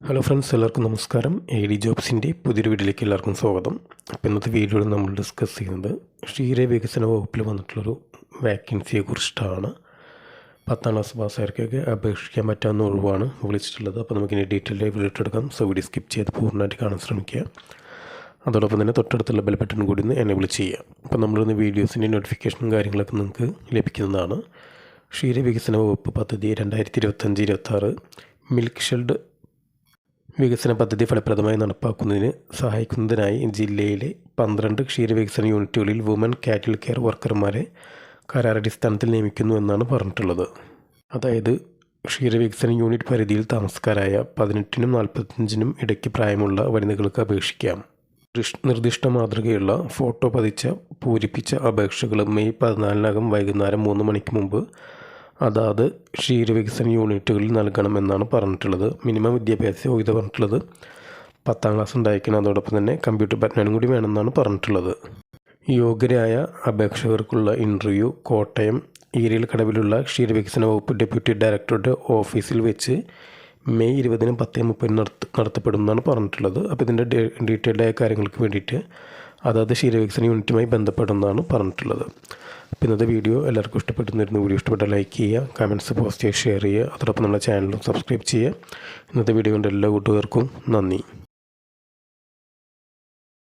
Hello friends, എല്ലാവർക്കും നമസ്കാരം. AD ജോബ്സിൻ്റെ പുതിയൊരു വീഡിയോയിലേക്ക് എല്ലാവർക്കും സ്വാഗതം. അപ്പോൾ ഇന്നത്തെ വീഡിയോയിൽ നമ്മൾ ഡിസ്കസ് ചെയ്യുന്നത് ക്ഷീര വികസന വകുപ്പിൽ വന്നിട്ടുള്ളൊരു വാക്കൻസിയെ കുറിച്ചിട്ടാണ്. 10ാം ക്ലാസ് പാസ്സായവർക്കൊക്കെ അപേക്ഷിക്കാൻ പറ്റാവുന്ന ഒഴിവാണ് വിളിച്ചിട്ടുള്ളത്. അപ്പോൾ നമുക്കിനി ഡീറ്റെയിലായി വീഡിയോ സോ വീഡിയോ സ്കിപ്പ് ചെയ്ത് പൂർണ്ണമായിട്ട് കാണാൻ ശ്രമിക്കുക. അതോടൊപ്പം തന്നെ തൊട്ടടുത്തുള്ള ബെൽ ബട്ടൺ കൂടി ഒന്ന് എനേബിൾ ചെയ്യുക. അപ്പോൾ നമ്മളിന്ന് വീഡിയോസിൻ്റെ നോട്ടിഫിക്കേഷനും കാര്യങ്ങളൊക്കെ നിങ്ങൾക്ക് ലഭിക്കുന്നതാണ്. ക്ഷീര വികസന വകുപ്പ് പദ്ധതി 2025-26 മിൽക്ക് ഷെഡ് വികസന പദ്ധതി ഫലപ്രദമായി നടപ്പാക്കുന്നതിന് സഹായിക്കുന്നതിനായി ജില്ലയിലെ 12 ക്ഷീരവികസന യൂണിറ്റുകളിൽ വുമൻ കാറ്റിൽ കെയർ വർക്കർമാരെ കരാറടിസ്ഥാനത്തിൽ നിയമിക്കുന്നു എന്നാണ് പറഞ്ഞിട്ടുള്ളത്. അതായത് ക്ഷീരവികസന യൂണിറ്റ് പരിധിയിൽ താമസക്കാരായ 18-നും 45-നും ഇടയ്ക്ക് പ്രായമുള്ള വനിതകൾക്ക് അപേക്ഷിക്കാം. നിർദ്ദിഷ്ട മാതൃകയുള്ള ഫോട്ടോ പൂരിപ്പിച്ച അപേക്ഷകൾ മെയ് 14-നകം വൈകുന്നേരം 3 മണിക്ക് മുമ്പ് അതാത് ക്ഷീരവികസന യൂണിറ്റുകളിൽ നൽകണമെന്നാണ് പറഞ്ഞിട്ടുള്ളത്. മിനിമം വിദ്യാഭ്യാസ യോഗ്യത പറഞ്ഞിട്ടുള്ളത് 10ാം ക്ലാസ് ഉണ്ടായിരിക്കണം. അതോടൊപ്പം തന്നെ കമ്പ്യൂട്ടർ പരിജ്ഞാനം കൂടി വേണമെന്നാണ് പറഞ്ഞിട്ടുള്ളത്. യോഗ്യരായ അപേക്ഷകർക്കുള്ള ഇൻ്റർവ്യൂ കോട്ടയം ഈരയിൽ കടവിലുള്ള ക്ഷീരവികസന വകുപ്പ് ഡെപ്യൂട്ടി ഡയറക്ടറുടെ ഓഫീസിൽ വെച്ച് മെയ് 20-നും 10-30-നും നടത്തപ്പെടുമെന്നാണ് പറഞ്ഞിട്ടുള്ളത്. അപ്പോൾ ഇതിൻ്റെ ഡീറ്റെയിൽഡായ കാര്യങ്ങൾക്ക് വേണ്ടിയിട്ട് അതാത് ക്ഷീരവികസന യൂണിറ്റുമായി ബന്ധപ്പെടുന്നതാണ് പറഞ്ഞിട്ടുള്ളത്. അപ്പോൾ ഇന്നത്തെ വീഡിയോ എല്ലാവർക്കും ഇഷ്ടപ്പെട്ടുന്നിരുന്നു. വീഡിയോ ഇഷ്ടപ്പെട്ടാൽ ലൈക്ക് ചെയ്യുക, കമൻറ്റ്സ് പോസ്റ്റ് ചെയ്യുക, ഷെയർ ചെയ്യുക. അതോടൊപ്പം നമ്മുടെ ചാനലും സബ്സ്ക്രൈബ് ചെയ്യുക. ഇന്നത്തെ വീഡിയോ കൊണ്ട് എല്ലാ കൂട്ടുകാർക്കും നന്ദി.